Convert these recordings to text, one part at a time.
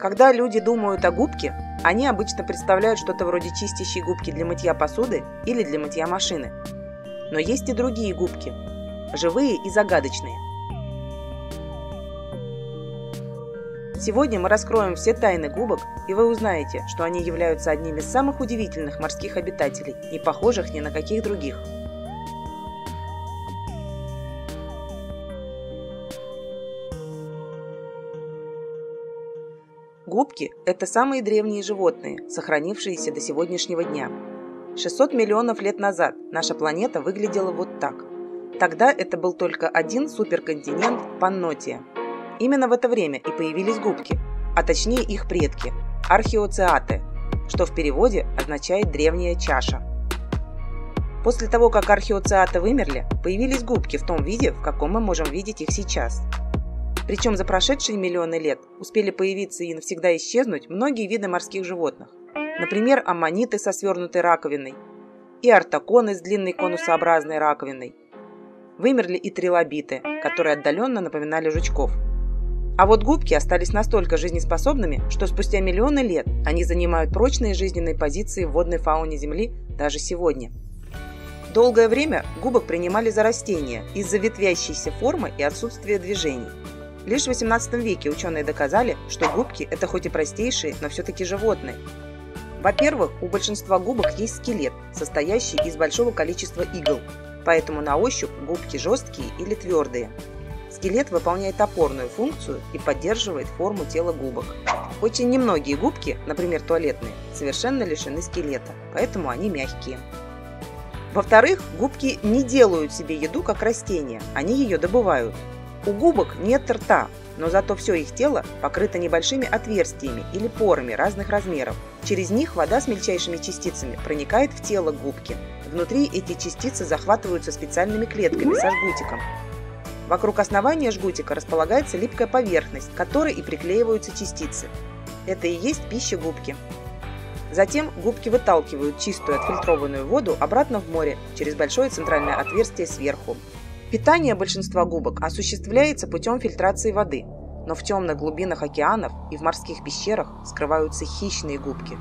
Когда люди думают о губке, они обычно представляют что-то вроде чистящей губки для мытья посуды или для мытья машины. Но есть и другие губки – живые и загадочные. Сегодня мы раскроем все тайны губок, и вы узнаете, что они являются одними из самых удивительных морских обитателей, не похожих ни на каких других. Губки – это самые древние животные, сохранившиеся до сегодняшнего дня. 600 миллионов лет назад наша планета выглядела вот так. Тогда это был только один суперконтинент – Паннотия. Именно в это время и появились губки, а точнее их предки – археоциаты, что в переводе означает «древняя чаша». После того, как археоциаты вымерли, появились губки в том виде, в каком мы можем видеть их сейчас. Причем за прошедшие миллионы лет успели появиться и навсегда исчезнуть многие виды морских животных. Например, аммониты со свернутой раковиной и ортоконы с длинной конусообразной раковиной. Вымерли и трилобиты, которые отдаленно напоминали жучков. А вот губки остались настолько жизнеспособными, что спустя миллионы лет они занимают прочные жизненные позиции в водной фауне Земли даже сегодня. Долгое время губок принимали за растения из-за ветвящейся формы и отсутствия движений. Лишь в 18 веке ученые доказали, что губки – это хоть и простейшие, но все-таки животные. Во-первых, у большинства губок есть скелет, состоящий из большого количества игл, поэтому на ощупь губки жесткие или твердые. Скелет выполняет опорную функцию и поддерживает форму тела губок. Очень немногие губки, например, туалетные, совершенно лишены скелета, поэтому они мягкие. Во-вторых, губки не делают себе еду как растения, они ее добывают. У губок нет рта, но зато все их тело покрыто небольшими отверстиями или порами разных размеров. Через них вода с мельчайшими частицами проникает в тело губки. Внутри эти частицы захватываются специальными клетками со жгутиком. Вокруг основания жгутика располагается липкая поверхность, к которой и приклеиваются частицы. Это и есть пища губки. Затем губки выталкивают чистую отфильтрованную воду обратно в море через большое центральное отверстие сверху. Питание большинства губок осуществляется путем фильтрации воды, но в темных глубинах океанов и в морских пещерах скрываются хищные губки.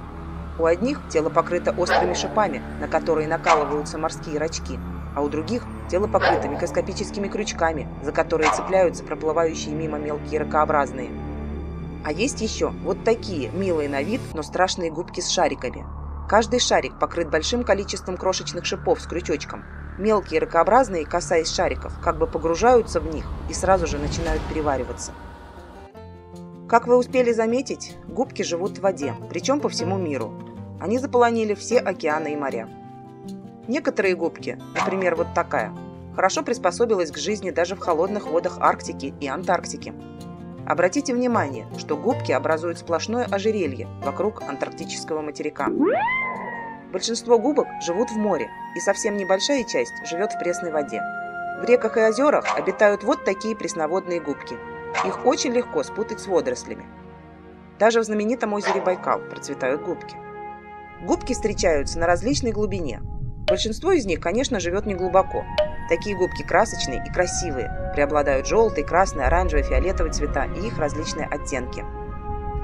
У одних тело покрыто острыми шипами, на которые накалываются морские рачки, а у других тело покрыто микроскопическими крючками, за которые цепляются проплывающие мимо мелкие ракообразные. А есть еще вот такие милые на вид, но страшные губки с шариками. Каждый шарик покрыт большим количеством крошечных шипов с крючочком. Мелкие ракообразные, касаясь шариков, как бы погружаются в них и сразу же начинают перевариваться. Как вы успели заметить, губки живут в воде, причем по всему миру. Они заполонили все океаны и моря. Некоторые губки, например, вот такая, хорошо приспособилась к жизни даже в холодных водах Арктики и Антарктики. Обратите внимание, что губки образуют сплошное ожерелье вокруг антарктического материка. Большинство губок живут в море, и совсем небольшая часть живет в пресной воде. В реках и озерах обитают вот такие пресноводные губки. Их очень легко спутать с водорослями. Даже в знаменитом озере Байкал процветают губки. Губки встречаются на различной глубине. Большинство из них, конечно, живет неглубоко. Такие губки красочные и красивые, преобладают желтый, красный, оранжевый, фиолетовый цвета и их различные оттенки.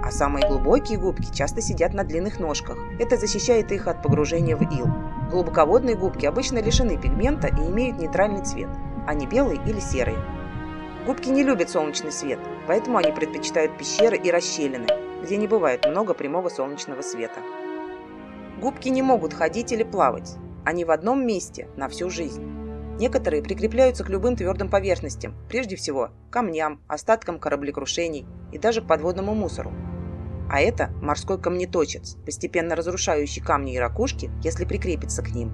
А самые глубокие губки часто сидят на длинных ножках. Это защищает их от погружения в ил. Глубоководные губки обычно лишены пигмента и имеют нейтральный цвет. Они белые или серые. Губки не любят солнечный свет, поэтому они предпочитают пещеры и расщелины, где не бывает много прямого солнечного света. Губки не могут ходить или плавать. Они в одном месте на всю жизнь. Некоторые прикрепляются к любым твердым поверхностям, прежде всего к камням, остаткам кораблекрушений и даже к подводному мусору. А это морской камнеточец, постепенно разрушающий камни и ракушки, если прикрепиться к ним.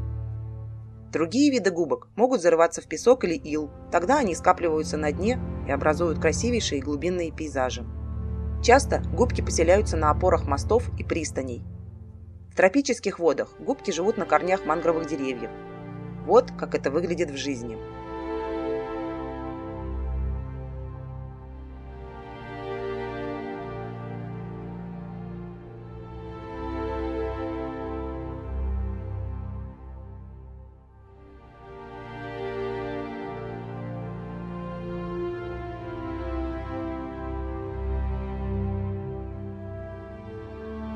Другие виды губок могут зарываться в песок или ил, тогда они скапливаются на дне и образуют красивейшие глубинные пейзажи. Часто губки поселяются на опорах мостов и пристаней. В тропических водах губки живут на корнях мангровых деревьев. Вот как это выглядит в жизни.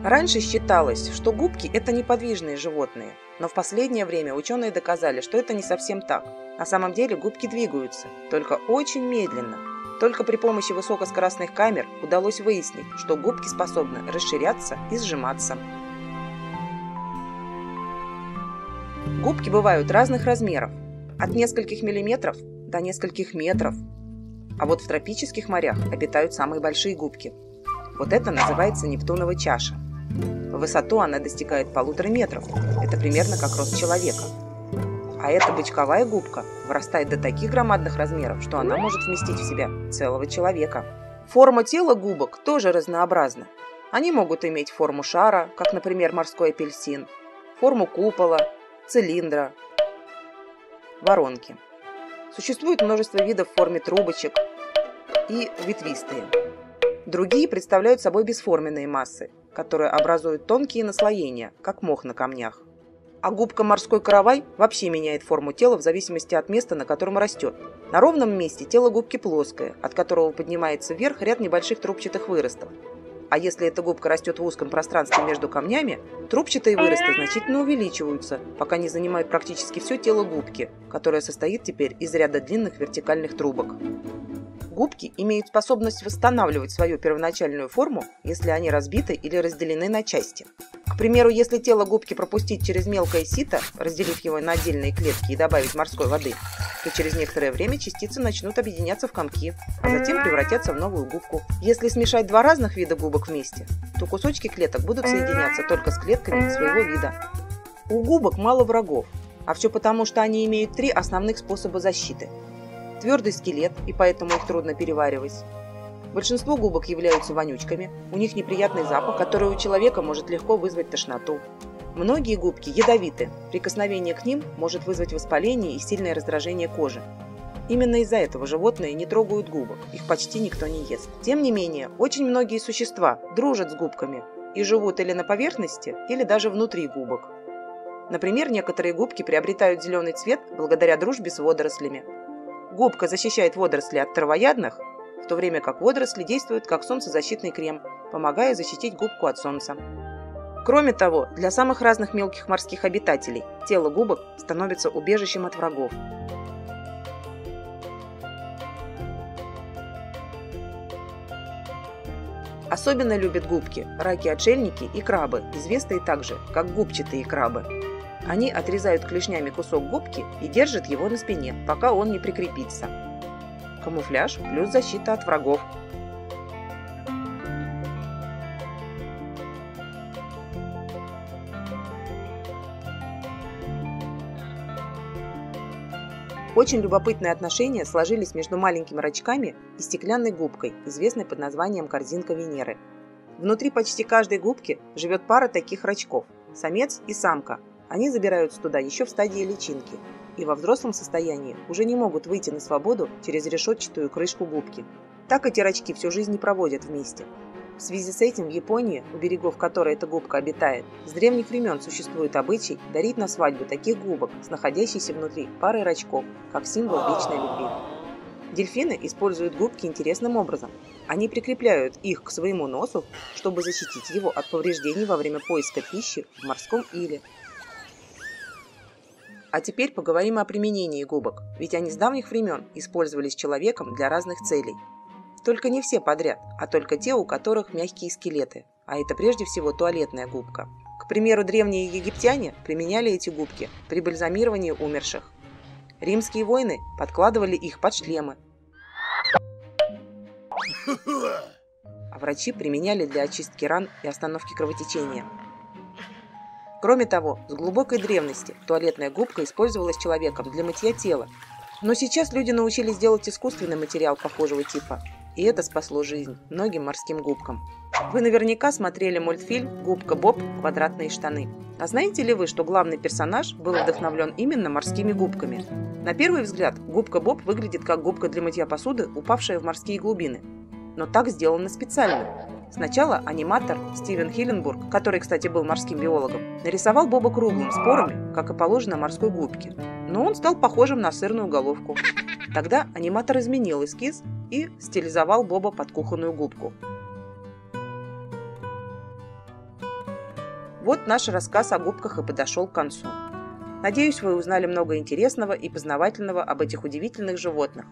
Раньше считалось, что губки – это неподвижные животные, но в последнее время ученые доказали, что это не совсем так. На самом деле губки двигаются, только очень медленно. Только при помощи высокоскоростных камер удалось выяснить, что губки способны расширяться и сжиматься. Губки бывают разных размеров, от нескольких миллиметров до нескольких метров. А вот в тропических морях обитают самые большие губки. Вот это называется Нептунова чаша. В высоту она достигает 1,5 метров, это примерно как рост человека. А эта бычковая губка вырастает до таких громадных размеров, что она может вместить в себя целого человека. Форма тела губок тоже разнообразна. Они могут иметь форму шара, как, например, морской апельсин, форму купола, цилиндра, воронки. Существует множество видов в форме трубочек и ветвистые. Другие представляют собой бесформенные массы, которые образуют тонкие наслоения, как мох на камнях. А губка морской каравай вообще меняет форму тела в зависимости от места, на котором растет. На ровном месте тело губки плоское, от которого поднимается вверх ряд небольших трубчатых выростов. А если эта губка растет в узком пространстве между камнями, трубчатые выросты значительно увеличиваются, пока не занимают практически все тело губки, которое состоит теперь из ряда длинных вертикальных трубок. Губки имеют способность восстанавливать свою первоначальную форму, если они разбиты или разделены на части. К примеру, если тело губки пропустить через мелкое сито, разделив его на отдельные клетки и добавить морской воды, то через некоторое время частицы начнут объединяться в комки, а затем превратятся в новую губку. Если смешать два разных вида губок вместе, то кусочки клеток будут соединяться только с клетками своего вида. У губок мало врагов, а все потому, что они имеют 3 основных способа защиты. Твердый скелет, и поэтому их трудно переваривать. Большинство губок являются вонючками, у них неприятный запах, который у человека может легко вызвать тошноту. Многие губки ядовиты, прикосновение к ним может вызвать воспаление и сильное раздражение кожи. Именно из-за этого животные не трогают губок, их почти никто не ест. Тем не менее, очень многие существа дружат с губками и живут или на поверхности, или даже внутри губок. Например, некоторые губки приобретают зеленый цвет благодаря дружбе с водорослями. Губка защищает водоросли от травоядных, в то время как водоросли действуют как солнцезащитный крем, помогая защитить губку от солнца. Кроме того, для самых разных мелких морских обитателей тело губок становится убежищем от врагов. Особенно любят губки раки-отшельники и крабы, известные также как губчатые крабы. Они отрезают клешнями кусок губки и держат его на спине, пока он не прикрепится. Камуфляж плюс защита от врагов. Очень любопытные отношения сложились между маленькими рачками и стеклянной губкой, известной под названием корзинка Венеры. Внутри почти каждой губки живет пара таких рачков – самец и самка. Они забираются туда еще в стадии личинки и во взрослом состоянии уже не могут выйти на свободу через решетчатую крышку губки. Так эти рачки всю жизнь не проводят вместе. В связи с этим в Японии, у берегов которой эта губка обитает, с древних времен существует обычай дарить на свадьбу таких губок с находящейся внутри парой рачков, как символ вечной любви. Дельфины используют губки интересным образом. Они прикрепляют их к своему носу, чтобы защитить его от повреждений во время поиска пищи в морском иле. А теперь поговорим о применении губок, ведь они с давних времен использовались человеком для разных целей. Только не все подряд, а только те, у которых мягкие скелеты, а это прежде всего туалетная губка. К примеру, древние египтяне применяли эти губки при бальзамировании умерших. Римские воины подкладывали их под шлемы, а врачи применяли для очистки ран и остановки кровотечения. Кроме того, с глубокой древности туалетная губка использовалась человеком для мытья тела. Но сейчас люди научились делать искусственный материал похожего типа, и это спасло жизнь многим морским губкам. Вы наверняка смотрели мультфильм «Губка Боб. Квадратные штаны». А знаете ли вы, что главный персонаж был вдохновлен именно морскими губками? На первый взгляд, губка Боб выглядит как губка для мытья посуды, упавшая в морские глубины. Но так сделано специально. Сначала аниматор Стивен Хилленбург, который, кстати, был морским биологом, нарисовал Боба круглым, с порами, как и положено морской губке. Но он стал похожим на сырную головку. Тогда аниматор изменил эскиз и стилизовал Боба под кухонную губку. Вот наш рассказ о губках и подошел к концу. Надеюсь, вы узнали много интересного и познавательного об этих удивительных животных.